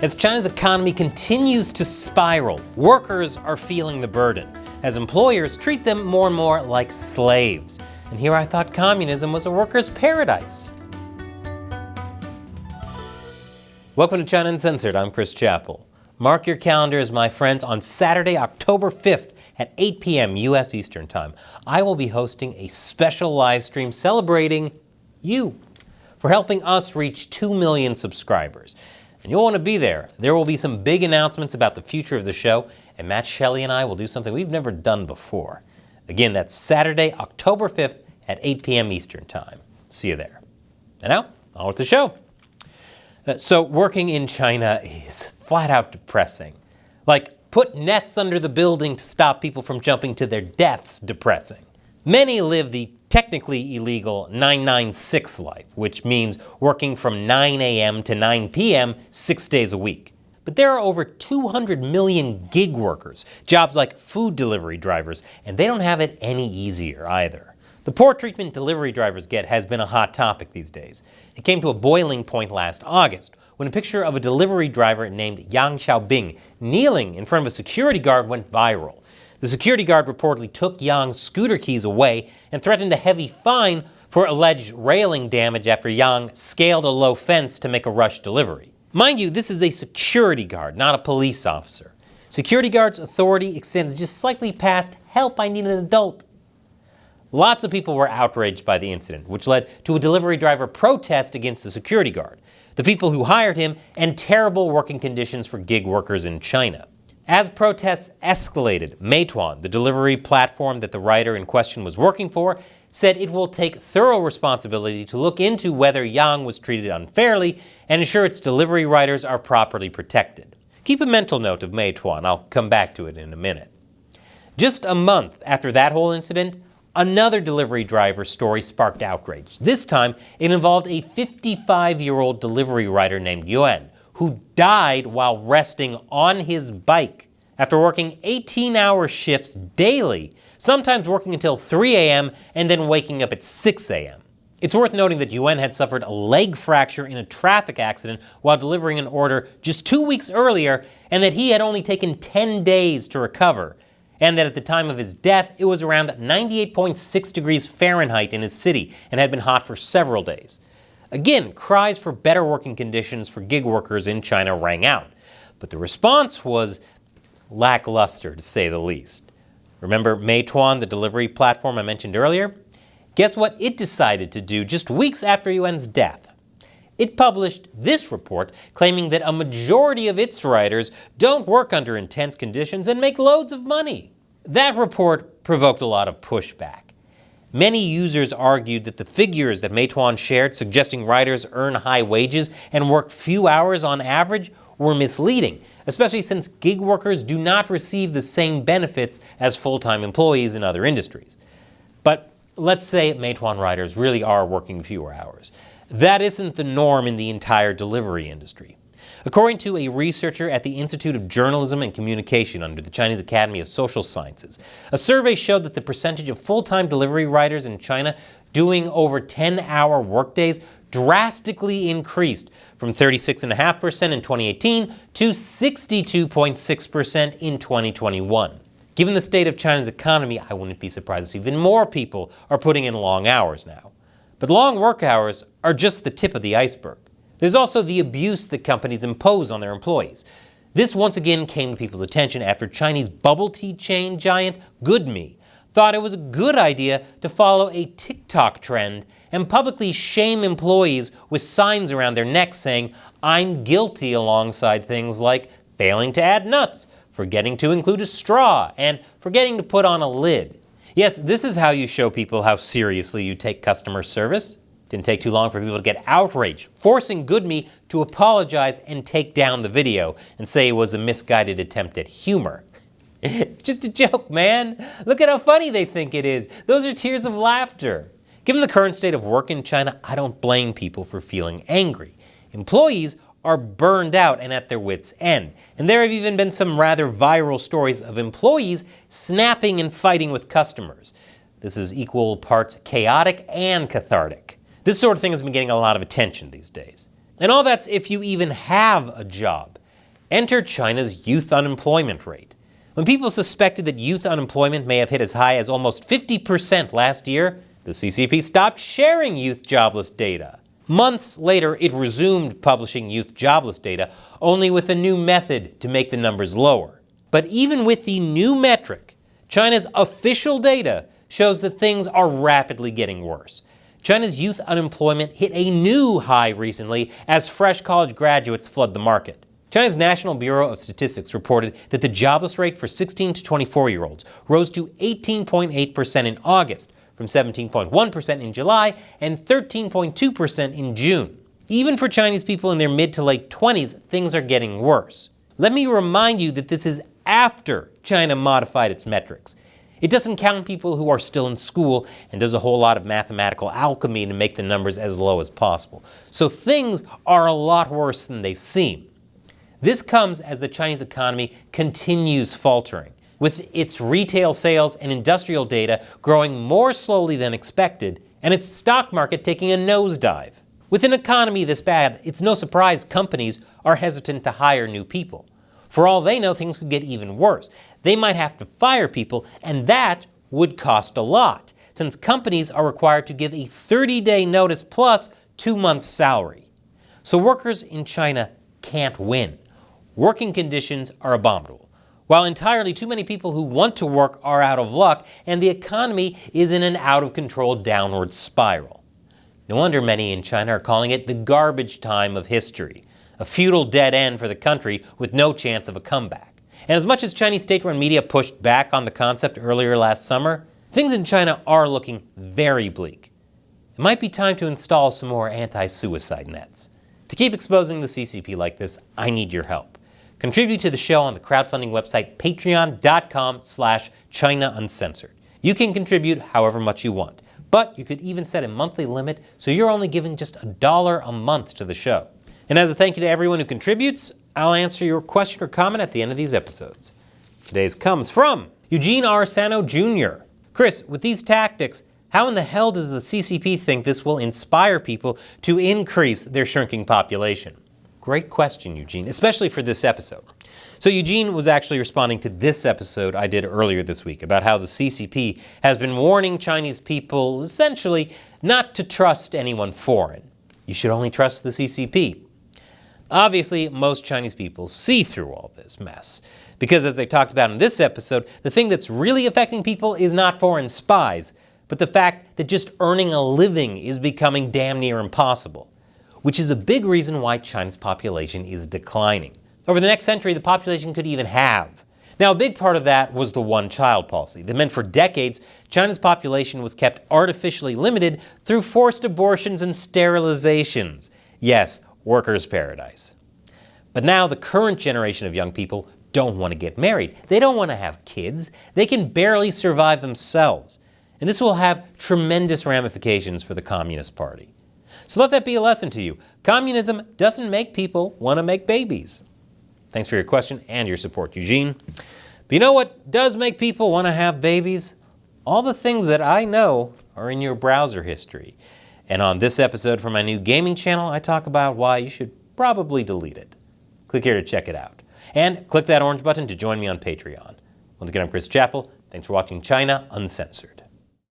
As China's economy continues to spiral, workers are feeling the burden, as employers treat them more and more like slaves. And here I thought communism was a worker's paradise. Welcome to China Uncensored, I'm Chris Chappell. Mark your calendars, my friends, on Saturday, October 5th at 8 p.m. U.S. Eastern Time. I will be hosting a special live stream celebrating you for helping us reach 2 million subscribers. And you'll want to be there. There will be some big announcements about the future of the show, and Matt Shelley and I will do something we've never done before. Again, that's Saturday, October 5th at 8 p.m. Eastern Time. See you there. And now, on with the show. So working in China is flat out depressing. Like, put nets under the building to stop people from jumping to their deaths depressing. Many live the technically illegal 996 life, which means working from 9 a.m. to 9 p.m. 6 days a week. But there are over 200 million gig workers, jobs like food delivery drivers, and they don't have it any easier either. The poor treatment delivery drivers get has been a hot topic these days. It came to a boiling point last August when a picture of a delivery driver named Sha Bing kneeling in front of a security guard went viral. The security guard reportedly took Yang's scooter keys away and threatened a heavy fine for alleged railing damage after Yang scaled a low fence to make a rush delivery. Mind you, this is a security guard, not a police officer. Security guard's authority extends just slightly past, "help, I need an adult." Lots of people were outraged by the incident, which led to a delivery driver protest against the security guard, the people who hired him, and terrible working conditions for gig workers in China. As protests escalated, Meituan, the delivery platform that the writer in question was working for, said it will take thorough responsibility to look into whether Yang was treated unfairly and ensure its delivery riders are properly protected. Keep a mental note of Meituan, I'll come back to it in a minute. Just a month after that whole incident, another delivery driver story sparked outrage. This time, it involved a 55-year-old delivery rider named Yuen, who died while resting on his bike after working 18-hour shifts daily, sometimes working until 3 a.m. and then waking up at 6 a.m. It's worth noting that Yuen had suffered a leg fracture in a traffic accident while delivering an order just 2 weeks earlier, and that he had only taken 10 days to recover, and that at the time of his death, it was around 98.6 degrees Fahrenheit in his city and had been hot for several days. Again, cries for better working conditions for gig workers in China rang out, but the response was lackluster, to say the least. Remember Meituan, the delivery platform I mentioned earlier? Guess what it decided to do just weeks after Yuen's death? It published this report claiming that a majority of its riders don't work under intense conditions and make loads of money. That report provoked a lot of pushback. Many users argued that the figures that Meituan shared suggesting riders earn high wages and work few hours on average were misleading, especially since gig workers do not receive the same benefits as full-time employees in other industries. But let's say Meituan riders really are working fewer hours. That isn't the norm in the entire delivery industry. According to a researcher at the Institute of Journalism and Communication under the Chinese Academy of Social Sciences, a survey showed that the percentage of full-time delivery riders in China doing over 10-hour workdays drastically increased from 36.5% in 2018 to 62.6% in 2021. Given the state of China's economy, I wouldn't be surprised if even more people are putting in long hours now. But long work hours are just the tip of the iceberg. There's also the abuse that companies impose on their employees. This once again came to people's attention after Chinese bubble tea chain giant GoodMe thought it was a good idea to follow a TikTok trend and publicly shame employees with signs around their necks saying, "I'm guilty," alongside things like failing to add nuts, forgetting to include a straw, and forgetting to put on a lid. Yes, this is how you show people how seriously you take customer service. Didn't take too long for people to get outraged, forcing GoodMe to apologize and take down the video and say it was a misguided attempt at humor. It's just a joke, man. Look at how funny they think it is. Those are tears of laughter. Given the current state of work in China, I don't blame people for feeling angry. Employees are burned out and at their wits' end. And there have even been some rather viral stories of employees snapping and fighting with customers. This is equal parts chaotic and cathartic. This sort of thing has been getting a lot of attention these days. And all that's if you even have a job. Enter China's youth unemployment rate. When people suspected that youth unemployment may have hit as high as almost 50% last year, the CCP stopped sharing youth jobless data. Months later, it resumed publishing youth jobless data, only with a new method to make the numbers lower. But even with the new metric, China's official data shows that things are rapidly getting worse. China's youth unemployment hit a new high recently as fresh college graduates flood the market. China's National Bureau of Statistics reported that the jobless rate for 16 to 24-year-olds rose to 18.8% in August, from 17.1% in July and 13.2% in June. Even for Chinese people in their mid to late 20s, things are getting worse. Let me remind you that this is after China modified its metrics. It doesn't count people who are still in school and does a whole lot of mathematical alchemy to make the numbers as low as possible. So things are a lot worse than they seem. This comes as the Chinese economy continues faltering, with its retail sales and industrial data growing more slowly than expected, and its stock market taking a nosedive. With an economy this bad, it's no surprise companies are hesitant to hire new people. For all they know, things could get even worse. They might have to fire people, and that would cost a lot, since companies are required to give a 30-day notice plus 2 months' salary. So workers in China can't win. Working conditions are abominable, while entirely too many people who want to work are out of luck, and the economy is in an out-of-control downward spiral. No wonder many in China are calling it the garbage time of history, a futile dead end for the country with no chance of a comeback. And as much as Chinese state-run media pushed back on the concept earlier last summer, things in China are looking very bleak. It might be time to install some more anti-suicide nets. To keep exposing the CCP like this, I need your help. Contribute to the show on the crowdfunding website patreon.com/China Uncensored. You can contribute however much you want, but you could even set a monthly limit so you're only giving just $1 a month to the show. And as a thank you to everyone who contributes, I'll answer your question or comment at the end of these episodes. Today's comes from Eugene Arsano Jr. Chris, with these tactics, how in the hell does the CCP think this will inspire people to increase their shrinking population? Great question, Eugene, especially for this episode. So Eugene was actually responding to this episode I did earlier this week about how the CCP has been warning Chinese people essentially not to trust anyone foreign. You should only trust the CCP. Obviously, most Chinese people see through all this mess. Because as I talked about in this episode, the thing that's really affecting people is not foreign spies, but the fact that just earning a living is becoming damn near impossible, which is a big reason why China's population is declining. Over the next century, the population could even halve. Now, a big part of that was the one-child policy that meant for decades, China's population was kept artificially limited through forced abortions and sterilizations. Yes, workers' paradise. But now the current generation of young people don't want to get married. They don't want to have kids. They can barely survive themselves. And this will have tremendous ramifications for the Communist Party. So let that be a lesson to you. Communism doesn't make people want to make babies. Thanks for your question and your support, Eugene. But you know what does make people want to have babies? All the things that I know are in your browser history. And on this episode from my new gaming channel, I talk about why you should probably delete it. Click here to check it out. And click that orange button to join me on Patreon. Once again, I'm Chris Chappell. Thanks for watching China Uncensored.